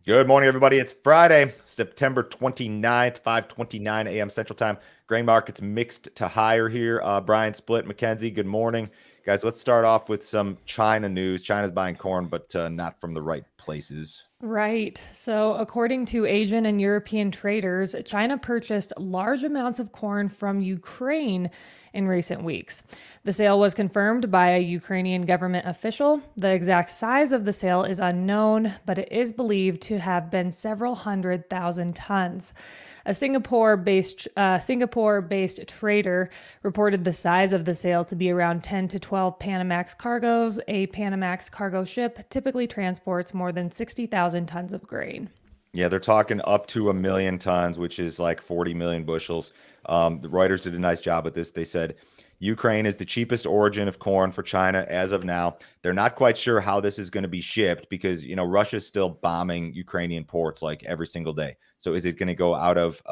Good morning, everybody. It's Friday, September 29th, 5:29 a.m. Central Time. Grain markets mixed to higher here. Brian Split, Mackenzie, good morning. Guys, let's start off with some China news. China's buying corn, but not from the right places. Right. So, according to Asian and European traders, China purchased large amounts of corn from Ukraine in recent weeks. The sale was confirmed by a Ukrainian government official. The exact size of the sale is unknown, but it is believed to have been several 100,000 tons. A Singapore-based trader reported the size of the sale to be around 10 to 12 Panamax cargoes. A Panamax cargo ship typically transports more than 60,000 tons of grain. Yeah, they're talking up to 1 million tons, which is like 40 million bushels. The Reuters did a nice job with this. They said Ukraine is the cheapest origin of corn for China as of now. They're not quite sure how this is going to be shipped because, Russia's still bombing Ukrainian ports like every single day. So is it going to go out of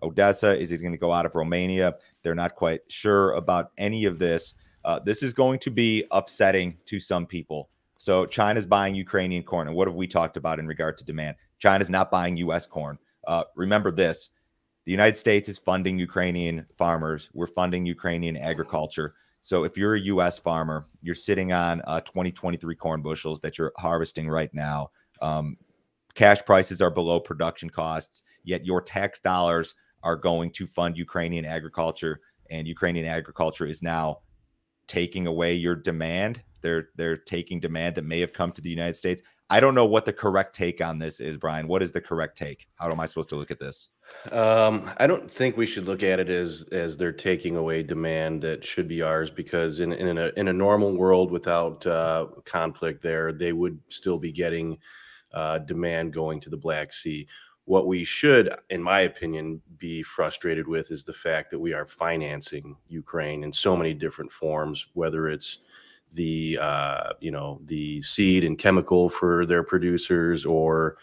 Odessa? Is it going to go out of Romania? They're not quite sure about any of this. This is going to be upsetting to some people. So China's buying Ukrainian corn. And what have we talked about in regard to demand? China's not buying U.S. corn. Remember this. The United States is funding Ukrainian farmers. We're funding Ukrainian agriculture. So if you're a U.S. farmer, you're sitting on 2023 corn bushels that you're harvesting right now. Cash prices are below production costs, yet your tax dollars are going to fund Ukrainian agriculture, and Ukrainian agriculture is now taking away your demand. They're taking demand that may have come to the United States. I don't know what the correct take on this is, Brian. What is the correct take? How am I supposed to look at this? I don't think we should look at it as they're taking away demand that should be ours because in a normal world without conflict, there they would still be getting demand going to the Black Sea. What we should, in my opinion, be frustrated with is the fact that we are financing Ukraine in so many different forms, whether it's the seed and chemical for their producers, or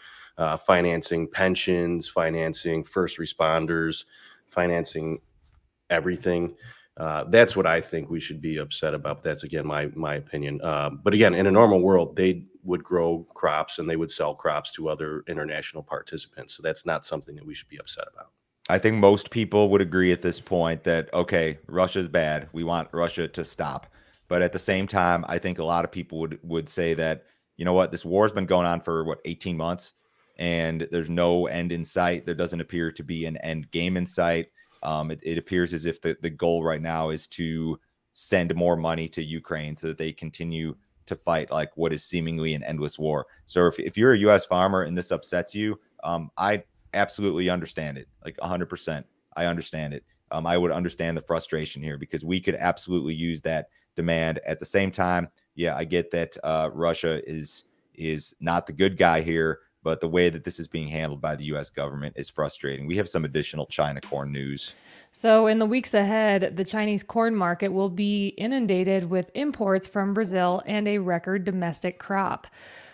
financing pensions, financing first responders, financing everything. That's what I think we should be upset about. That's again my opinion. But again, in a normal world, they would grow crops and they would sell crops to other international participants. So that's not something that we should be upset about. I think most people would agree at this point that, okay, Russia's bad. We want Russia to stop. But at the same time, I think a lot of people would say that, you know what, this war's been going on for 18 months, and there's no end in sight. There doesn't appear to be an end game in sight. It appears as if the goal right now is to send more money to Ukraine so that they continue to fight like what is seemingly an endless war. So if you're a U.S. farmer and this upsets you, I absolutely understand it, like 100%. I understand it. I would understand the frustration here because we could absolutely use that demand. At the same time, yeah, I get that Russia is not the good guy here, but the way that this is being handled by the U.S. government is frustrating. We have some additional China corn news. So, in the weeks ahead, the Chinese corn market will be inundated with imports from Brazil and a record domestic crop.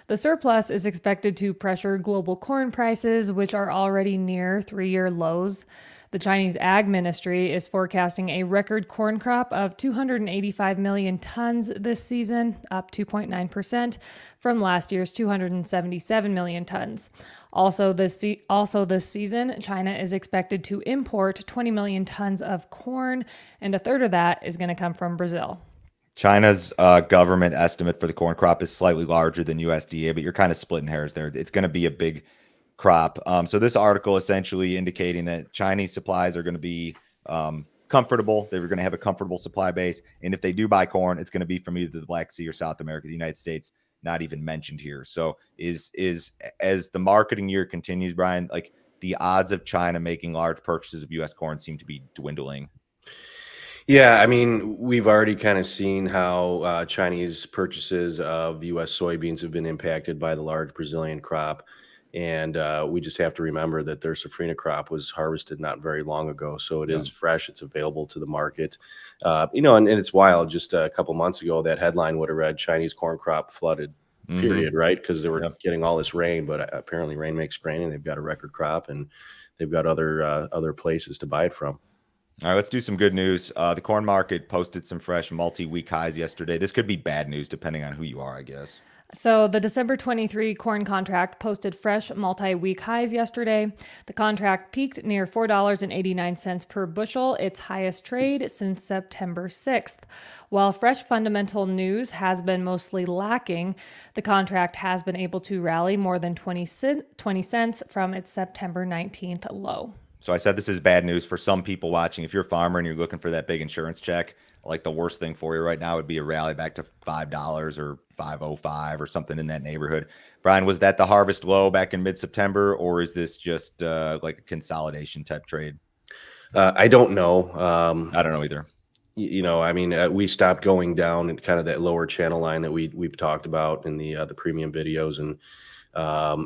The surplus is expected to pressure global corn prices, which are already near 3-year lows. The Chinese Ag Ministry is forecasting a record corn crop of 285 million tons this season, up 2.9% from last year's 277 million tons. Also this season, China is expected to import 20 million tons of corn, and a third of that is going to come from Brazil. China's government estimate for the corn crop is slightly larger than USDA, but you're kind of splitting hairs there. It's going to be a big crop. So this article essentially indicating that Chinese supplies are going to be comfortable. They're going to have a comfortable supply base. And if they do buy corn, it's going to be from either the Black Sea or South America. The United States not even mentioned here. So is as the marketing year continues, Brian, like the odds of China making large purchases of U.S. corn seem to be dwindling. Yeah, I mean, we've already kind of seen how Chinese purchases of U.S. soybeans have been impacted by the large Brazilian crop. And we just have to remember that their safrinha crop was harvested not very long ago. So it is fresh. It's available to the market. And it's wild. Just a couple months ago, that headline would have read Chinese corn crop flooded, period, right? Because they were getting all this rain. But apparently rain makes grain, and they've got a record crop, and they've got other places to buy it from. All right, let's do some good news. The corn market posted some fresh multi-week highs yesterday. This could be bad news depending on who you are, I guess. So the December 23 corn contract posted fresh multi-week highs yesterday. The contract peaked near $4.89 per bushel, its highest trade since September 6th. While fresh fundamental news has been mostly lacking, the contract has been able to rally more than 20 cents from its September 19th low. So I said this is bad news for some people watching. If you're a farmer and you're looking for that big insurance check, like the worst thing for you right now would be a rally back to $5 or 5.05 or something in that neighborhood. Brian, was that the harvest low back in mid-September, or is this just like a consolidation type trade? I don't know. I don't know either. I mean, we stopped going down in kind of that lower channel line that we've talked about in the premium videos, and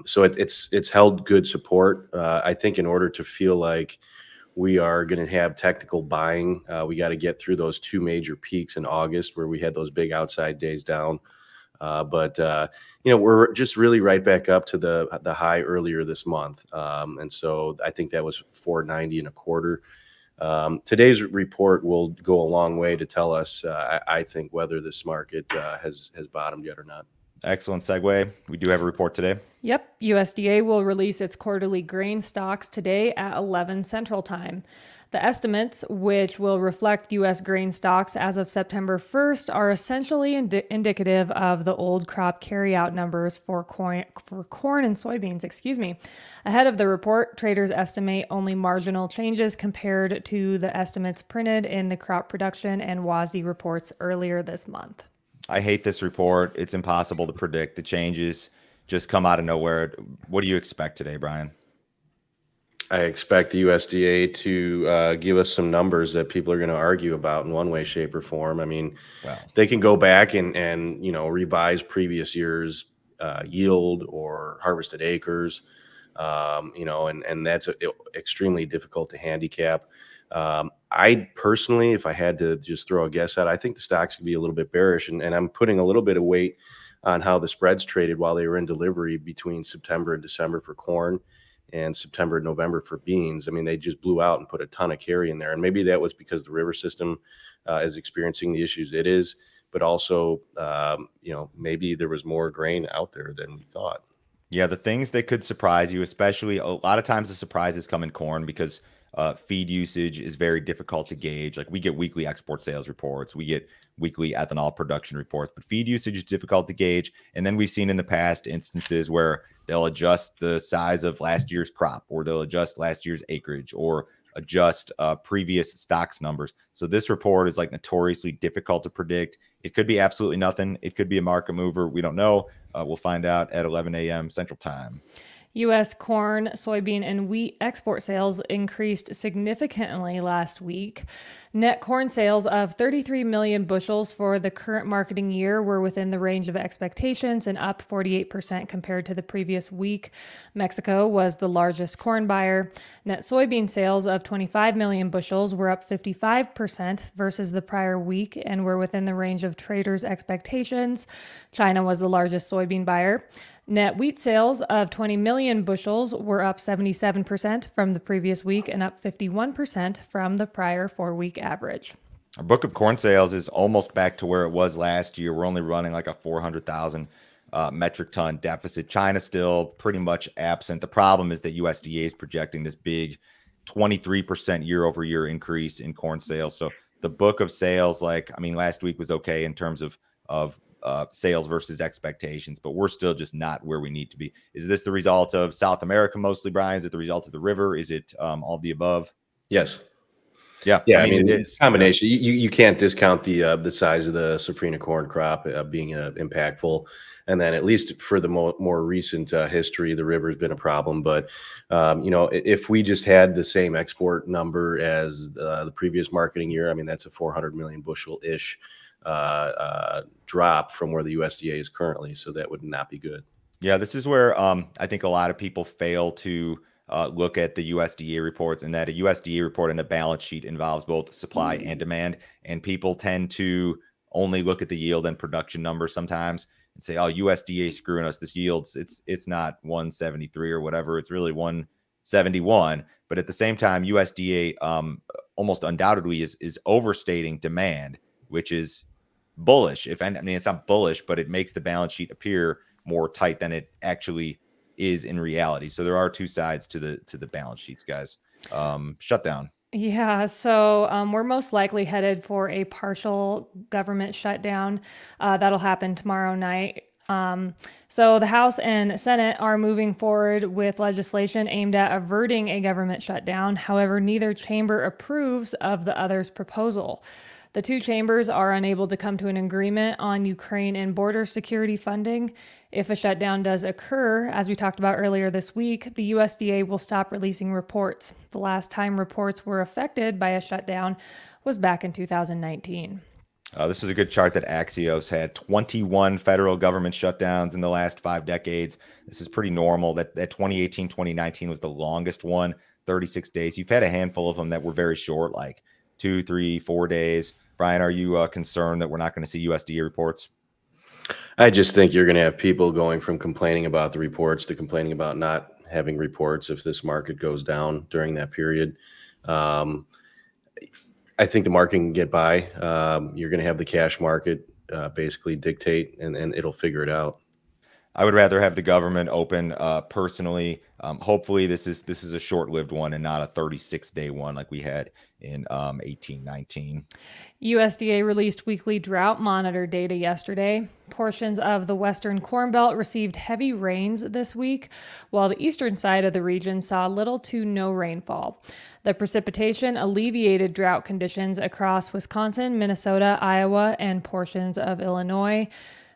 so it's held good support. I think in order to feel like we are going to have technical buying, we got to get through those two major peaks in August where we had those big outside days down. But we're just really right back up to the high earlier this month, and so I think that was 4.9025. Today's report will go a long way to tell us, I think, whether this market has bottomed yet or not. Excellent segue. We do have a report today. Yep, USDA will release its quarterly grain stocks today at 11 Central Time. The estimates, which will reflect U.S. grain stocks as of September 1st, are essentially indicative of the old crop carryout numbers for corn and soybeans. Ahead of the report, traders estimate only marginal changes compared to the estimates printed in the crop production and WSDA reports earlier this month. I hate this report. It's impossible to predict. The changes just come out of nowhere. What do you expect today, Brian? I expect the USDA to give us some numbers that people are going to argue about in one way, shape, or form. I mean, they can go back and revise previous year's yield or harvested acres, and that's extremely difficult to handicap. I personally, if I had to just throw a guess out, I think the stocks could be a little bit bearish, and I'm putting a little bit of weight on how the spreads traded while they were in delivery between September and December for corn and September and November for beans. I mean, they just blew out and put a ton of carry in there, and maybe that was because the river system is experiencing the issues it is, but also, maybe there was more grain out there than we thought. Yeah, the things that could surprise you, especially a lot of times the surprises come in corn because feed usage is very difficult to gauge. Like we get weekly export sales reports, we get weekly ethanol production reports, but feed usage is difficult to gauge. And then we've seen in the past instances where they'll adjust the size of last year's crop, or they'll adjust last year's acreage, or adjust previous stocks numbers. So this report is like notoriously difficult to predict. It could be absolutely nothing. It could be a market mover. We don't know. We'll find out at 11 a.m. Central Time. U.S. corn, soybean, and wheat export sales increased significantly last week. Net corn sales of 33 million bushels for the current marketing year were within the range of expectations and up 48% compared to the previous week. Mexico was the largest corn buyer. Net soybean sales of 25 million bushels were up 55% versus the prior week and were within the range of traders' expectations. China was the largest soybean buyer. Net wheat sales of 20 million bushels were up 77% from the previous week and up 51% from the prior 4-week average. Our book of corn sales is almost back to where it was last year. We're only running like a 400,000 metric ton deficit. China still pretty much absent. The problem is that USDA is projecting this big 23% year over year increase in corn sales. So the book of sales, last week was okay in terms of sales versus expectations, but we're still just not where we need to be. Is this the result of South America mostly, Brian? Is it the result of the river? Is it all of the above? Yes. Yeah. I mean it's a combination. You can't discount the size of the safrinha corn crop being impactful. And then at least for the more recent history, the river has been a problem. But, if we just had the same export number as the previous marketing year, I mean, that's a 400 million bushel-ish drop from where the USDA is currently. So that would not be good. Yeah, this is where I think a lot of people fail to look at the USDA reports, and that a USDA report and a balance sheet involves both supply and demand. And people tend to only look at the yield and production numbers sometimes and say, oh, USDA is screwing us. This yields, it's not 173 or whatever. It's really 171. But at the same time, USDA almost undoubtedly is overstating demand, which is bullish. If I mean, it's not bullish, but it makes the balance sheet appear more tight than it actually is in reality. So there are two sides to the balance sheets, guys. Shutdown. Yeah, so we're most likely headed for a partial government shutdown. That'll happen tomorrow night. So the House and Senate are moving forward with legislation aimed at averting a government shutdown. However, neither chamber approves of the other's proposal. The two chambers are unable to come to an agreement on Ukraine and border security funding. If a shutdown does occur, as we talked about earlier this week, the USDA will stop releasing reports. The last time reports were affected by a shutdown was back in 2019. This is a good chart that Axios had 21 federal government shutdowns in the last 5 decades. This is pretty normal. That 2018, 2019 was the longest one, 36 days. You've had a handful of them that were very short, like 2, 3, 4 days. Brian, are you concerned that we're not going to see USDA reports? I just think you're going to have people going from complaining about the reports to complaining about not having reports if this market goes down during that period. I think the market can get by. You're going to have the cash market basically dictate, and it'll figure it out. I would rather have the government open personally. Hopefully this is a short-lived one and not a 36-day one like we had in 18-19. USDA released weekly Drought Monitor data yesterday. Portions of the Western Corn Belt received heavy rains this week, while the eastern side of the region saw little to no rainfall. The precipitation alleviated drought conditions across Wisconsin, Minnesota, Iowa, and portions of Illinois.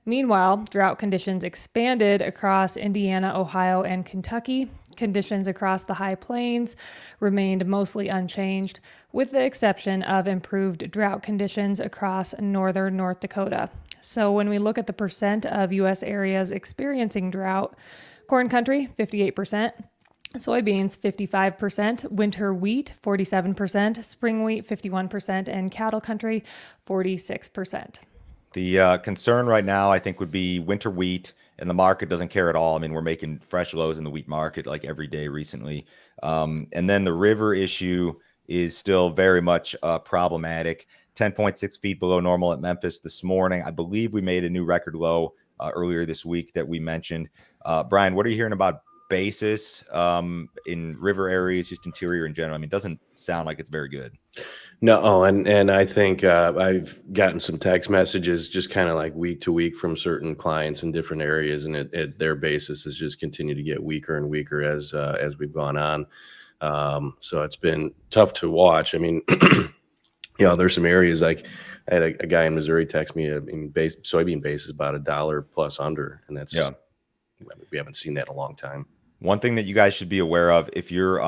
Meanwhile, drought conditions expanded across Indiana, Ohio, and Kentucky. Conditions across the High Plains remained mostly unchanged, with the exception of improved drought conditions across northern North Dakota. So when we look at the percent of U.S. areas experiencing drought, corn country, 58%. Soybeans, 55%, winter wheat, 47%, spring wheat, 51%, and cattle country, 46%. The concern right now, I think, would be winter wheat, and the market doesn't care at all. I mean, we're making fresh lows in the wheat market like every day recently. And then the river issue is still very much problematic. 10.6 feet below normal at Memphis this morning. I believe we made a new record low earlier this week that we mentioned. Brian, what are you hearing about basis in river areas, just interior in general? I mean, it doesn't sound like it's very good. No, and I think I've gotten some text messages just kind of like week to week from certain clients in different areas, and their basis has just continued to get weaker and weaker as we've gone on. So it's been tough to watch. I mean, there's some areas like I had a guy in Missouri text me. I mean, soybean base is about $1 plus under, and that's we haven't seen that in a long time. One thing that you guys should be aware of, if you're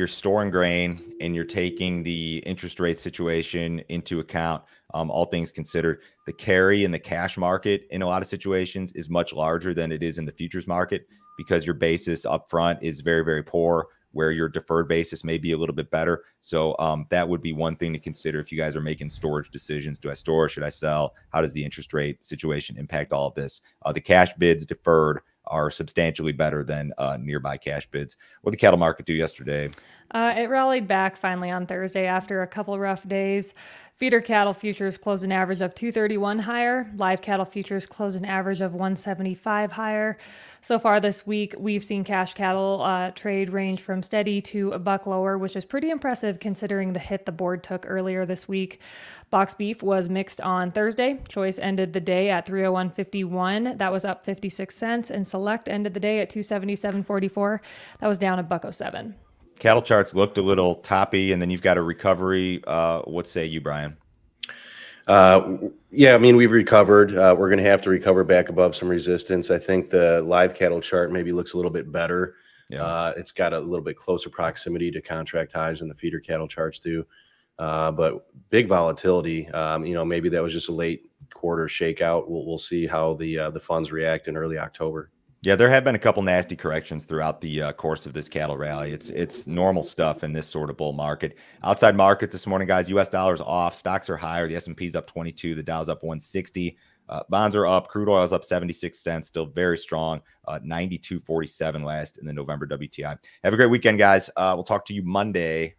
storing grain and you're taking the interest rate situation into account, all things considered, the carry in the cash market in a lot of situations is much larger than it is in the futures market because your basis up front is very, very poor, where your deferred basis may be a little bit better. So that would be one thing to consider if you guys are making storage decisions. Do I store? Should I sell? How does the interest rate situation impact all of this? The cash bids deferred are substantially better than nearby cash bids. What did the cattle market do yesterday? It rallied back finally on Thursday after a couple rough days. Feeder cattle futures closed an average of 231 higher. Live cattle futures closed an average of 175 higher. So far this week, we've seen cash cattle trade range from steady to $1 lower, which is pretty impressive considering the hit the board took earlier this week. Box beef was mixed on Thursday. Choice ended the day at 301.51. That was up 56 cents. And select ended the day at 277.44. That was down $1.07. Cattle charts looked a little toppy, and then you've got a recovery. What say you, Brian? Yeah, I mean, we've recovered. We're going to have to recover back above some resistance. I think the live cattle chart maybe looks a little bit better. Yeah. It's got a little bit closer proximity to contract highs than the feeder cattle charts do. But big volatility. Maybe that was just a late quarter shakeout. We'll see how the funds react in early October. Yeah, there have been a couple nasty corrections throughout the course of this cattle rally. It's normal stuff in this sort of bull market. Outside markets this morning, guys, U.S. dollars off. Stocks are higher. The S&P's up 22. The Dow's up 160. Bonds are up. Crude oil is up 76 cents. Still very strong. 92.47 last in the November WTI. Have a great weekend, guys. We'll talk to you Monday